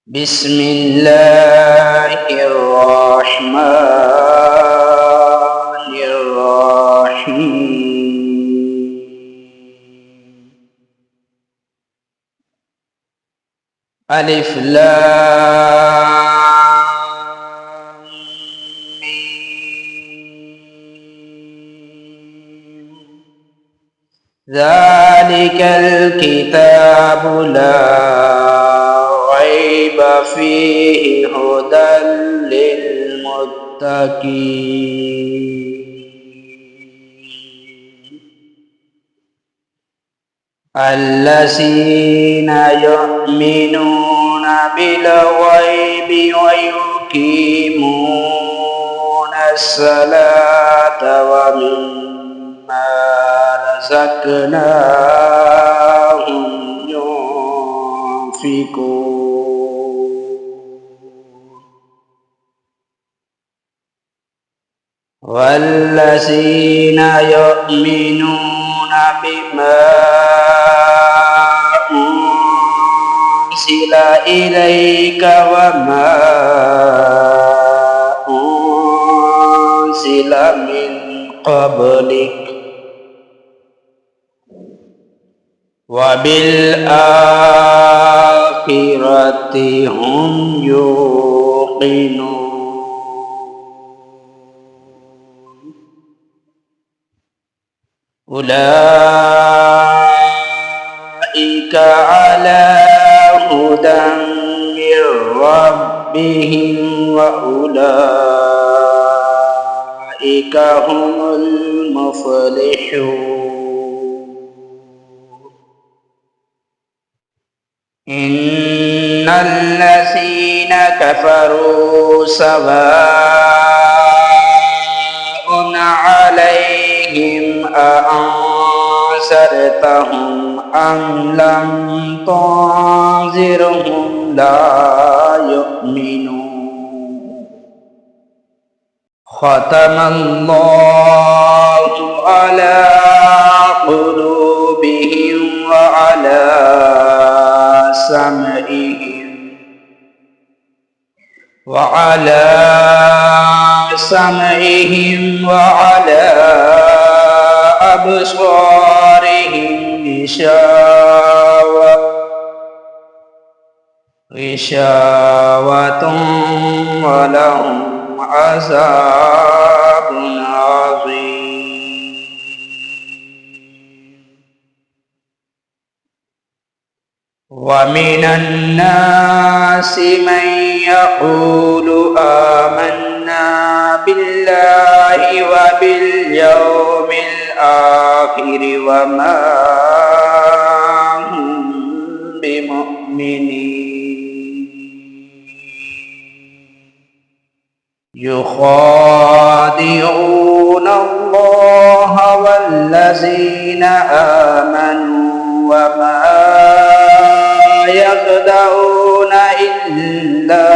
بسم الله الرحمن الرحيم. ألف لام ميم. ذلك الكتاب لا ريب فيه هدى للمتقين الذين يؤمنون بالغيب ويقيمون الصلاة ومما رزقناهم ينفقون والذين يؤمنون بما أنزل إليك وما أنزل من قبلك وبالآخرة هم يوقنون أولئك على هدى من ربهم وأولئك هم المفلحون إن الذين كفروا سواء عليهم أأنذرتهم أم لم تنذرهم لا يؤمنون ختم الله على قلوبهم وعلى سمعهم وعلى أبصارهم غشاوة ولهم عذاب عظيم. ومن الناس من يقول آمنا بالله وباليوم الآخر وما هم بمؤمنين يخادعون الله والذين آمنوا وما يخدعون إلا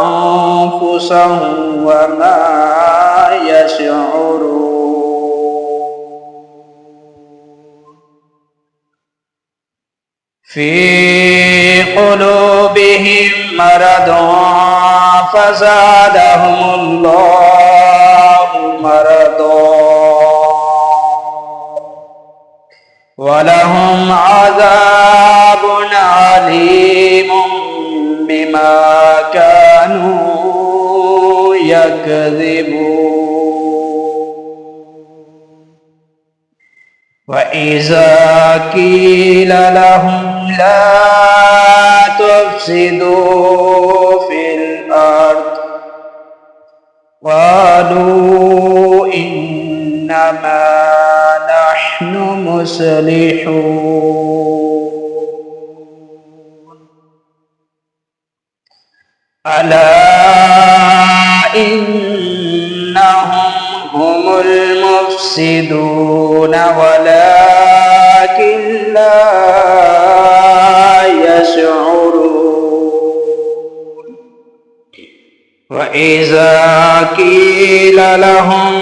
أنفسهم وما يشعرون. في قلوبهم مرض فزادهم الله مرضا ولهم عذاب عليم بما كانوا يكذبون. وإذا قيل لهم لا تفسدوا في الأرض قالوا إنما نحن مصلحون. ألا إنهم هم المفسدون ولكن لا يشعرون. وإذا قيل لهم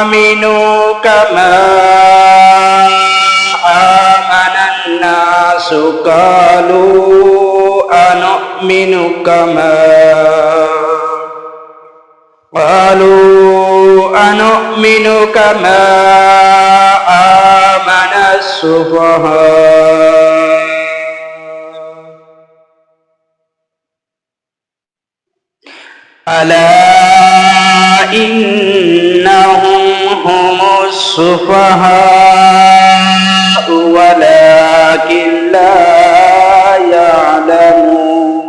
آمنوا كما آمن الناس قالوا أنؤمن كما آمن السفهاء ألا إنهم هم السفهاء ولكن لا يعلمون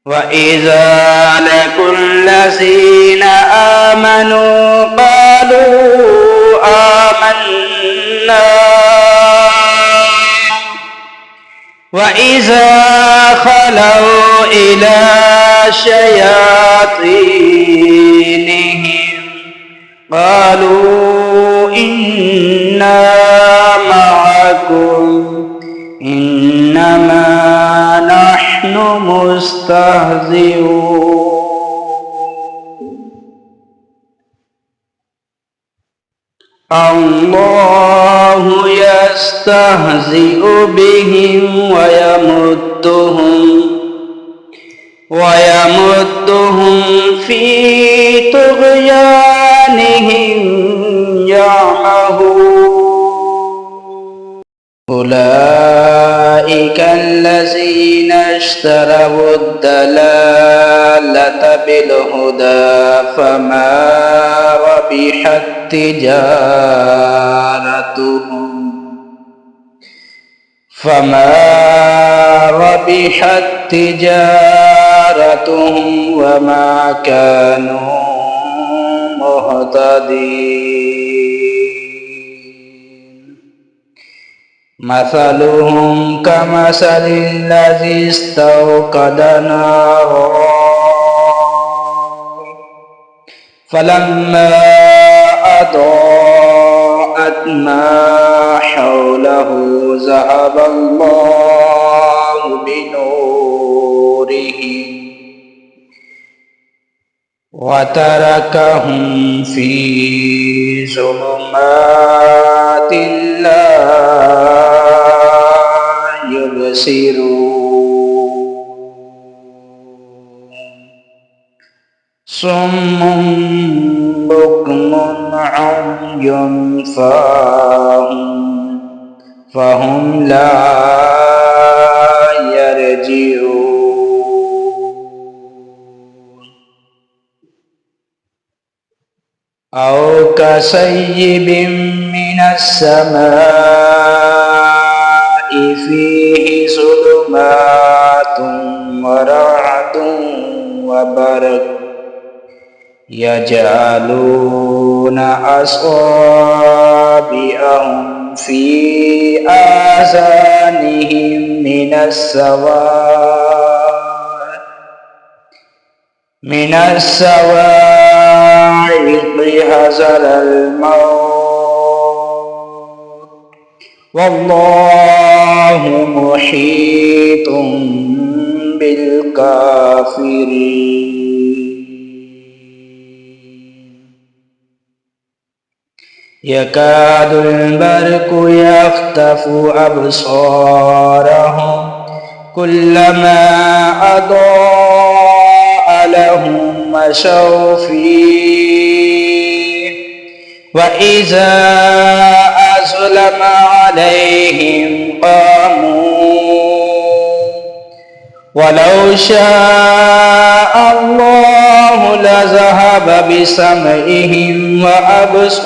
وإذا لقوا الذين آمنوا قالوا آمنا وإذا خلوا إلى شياطينهم قالوا إنا معكم إنما نحن مستهزئون الله يستهزئ بهم ويمدهم في طغيانهم يعمهون أولئك الذين اشتروا الضلالة بالهدى فما ربحت تجارتهم وما كانوا مهتدين مثلهم كمثل الذي استوقد نارا فلما أضاءت ما حوله ذهب الله بنورهم وتركهم في ظلمات لا يبصرون صم بكم عمي فهم لا يرجعون أو كصيب من السماء فيه ظلمات ورعد وبرق يجعلون أصابعهم في آذانهم من الصواعق حذر الموت والله محيط بالكافرين يكاد البرق يخطف أبصارهم كلما أضاء لهم مشوا فيه وإذا أظلم عليهم قاموا ولو شاء الله لذهب بسمعهم وأبصارهم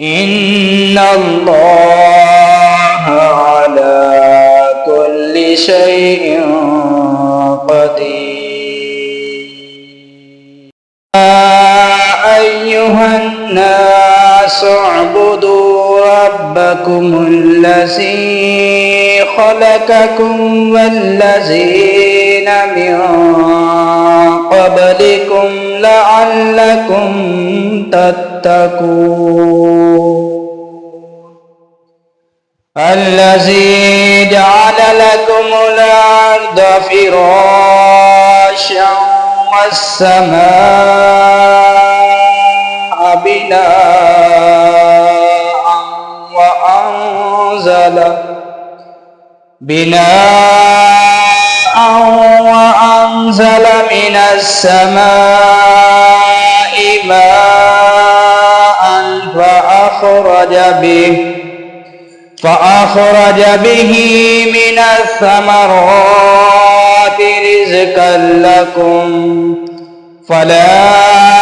إن الله على كل شيء قدير يا أيها الناس اعبدوا ربكم الذي خلقكم والذين من قبلكم لعلكم تتقون الذي جعل لكم الأرض فراشا والسماء بناء وأنزل من السماء ماء فأخرج به من الثمرات رزقا لكم فلا